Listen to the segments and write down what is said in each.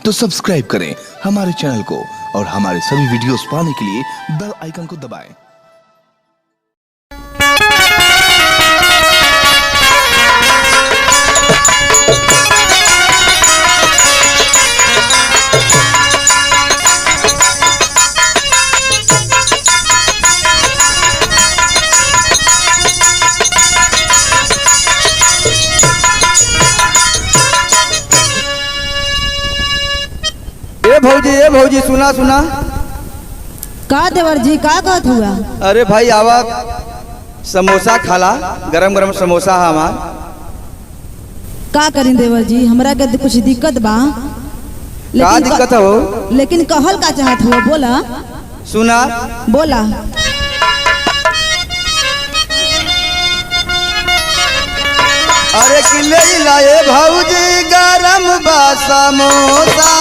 तो सब्सक्राइब करें हमारे चैनल को और हमारे सभी वीडियोस पाने के लिए बेल आइकन को दबाएं। ए भौजी सुना सुना। का देवर जी का कहत हुआ? अरे भाई आवा समोसा खाला, गरम गरम समोसा है हमार। का करी देवर जी, हमरा के कुछ दिक्कत बा। का दिक्कत हो? लेकिन कहल का चाहत हुआ, बोला। सुना बोला। अरे किले लाए भौजी गरम बा समोसा।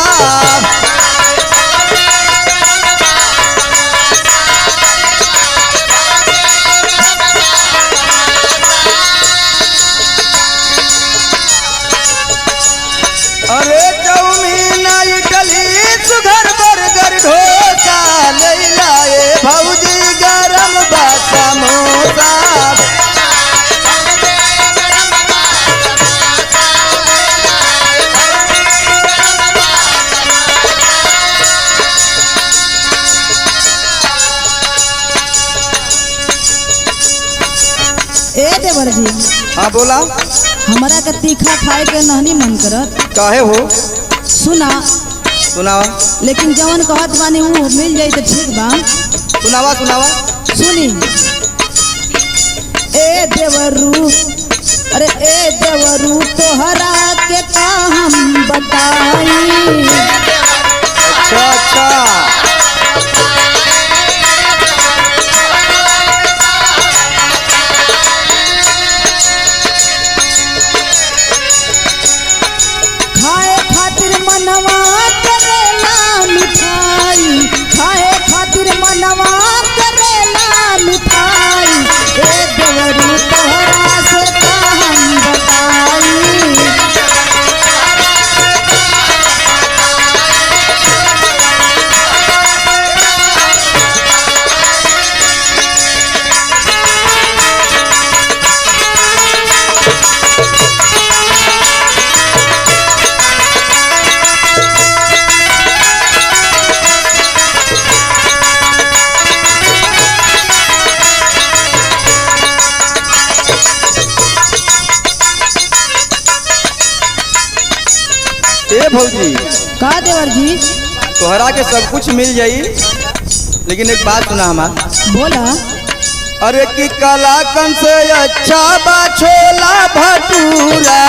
अरे चाउमीन इडली सुघर बर्गर डोसा ले लाए भौजी गरम बा समोसा। ए देवर जी। हाँ बोला। हमारा के तीखा खाए के नहीं मन करत। काहे हो? सुना सुनावा। लेकिन जवन कहत बानी वो मिल जाई तो ठीक बा। सुनावा सुनावा। सुनी। ए देवरू, अरे ए देवरू तोहरा के का हम बताई। अच्छा अच्छा। खाए खातिर मनवा करेला मिठाई, खाए खातिर मनवा करेला मिठाई। ए देवरू तोहरा से का हम बताई। ए भौजी। का देवर जी? तोहरा के सब कुछ मिल जाई, लेकिन एक बात सुना हमार। बोला। अरे कि कलाकन से अच्छा बा छोला भटूरा।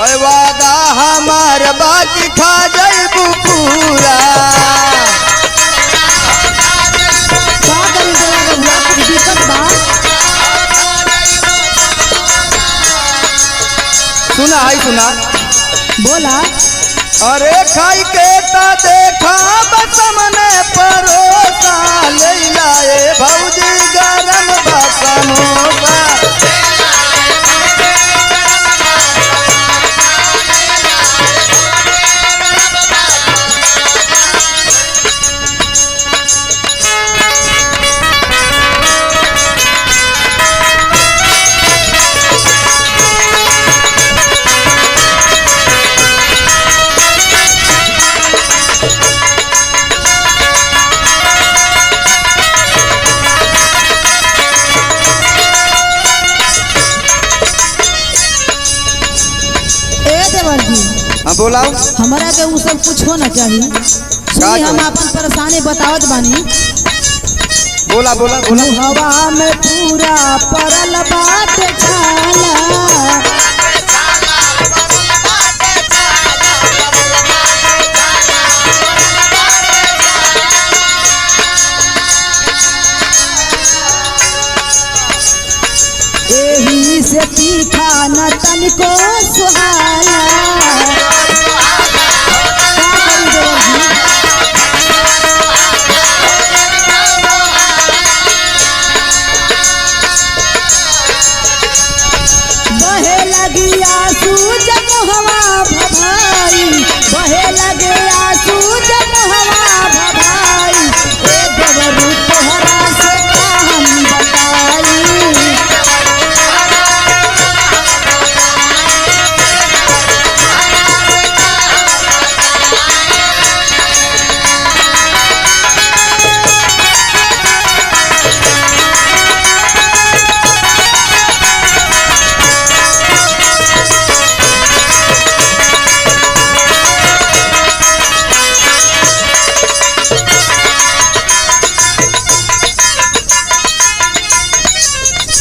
अरे वादा हमार बाकी खा जाइबू पूरा। का करी देवर बबुआ, कुछ दिक्कत बा? सुना है सुना। बोला। अरे खाई के ता देखा बस मने परोसा ले लाए भौजी गरम बा समोसा। हाँ बोलाओ। हमारा के वो सब कुछ होना चाहिए। सुनी, हम अपन परेशानी बतावत बानी। बोला बोला बोला। हवा में पूरा परल बात छाला। एही से तीखा न तनिको सुहाला। का करी देवर जी?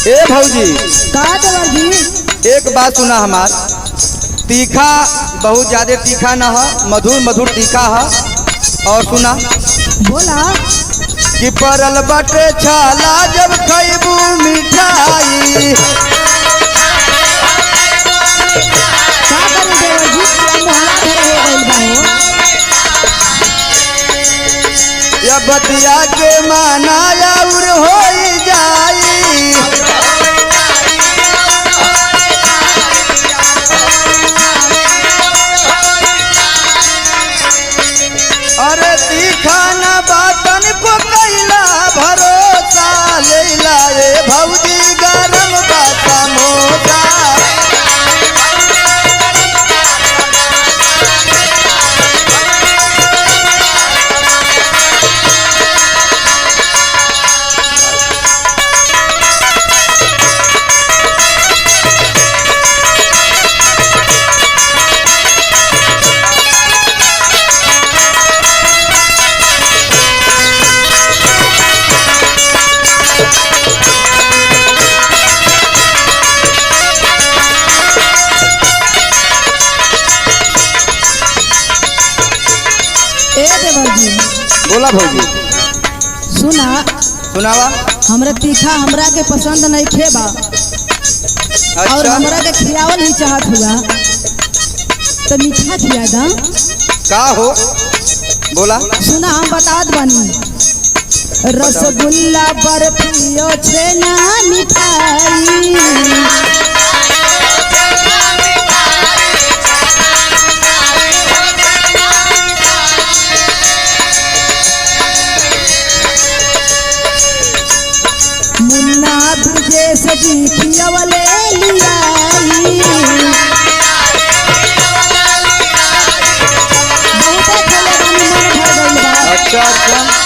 ए भौजी का देवर जी? एक बात सुना हमार, तीखा बहुत ज्यादा तीखा ना है, मधुर मधुर तीखा है। और सुना बोला। कि परल बटे छाला जब खैबू मिठाई। का करी देवर जी? मोहला घर हो गइल बा हो। या बतिया के माना और हो जाई। अरे तीखा ना बातन को कैला भरोसा लेला ए भौजी गरम बा समोसा। ए देवर जी बोला भौजी। सुना, सुनावा। हमरा तीखा हमरा के पसंद नहीं खेबा और अच्छा हमरा के खियावल ही चाहत हुआ तो मीठा खिया दा। का हो बोला। सुना हम बतात बनी, रसगुल्ला बर्फी और छेना मिठाई। मुन्ना तुझे सजी खियावले लियाई। बहुते खेले बानी, मन भर गइल बा। अच्छा अच्छा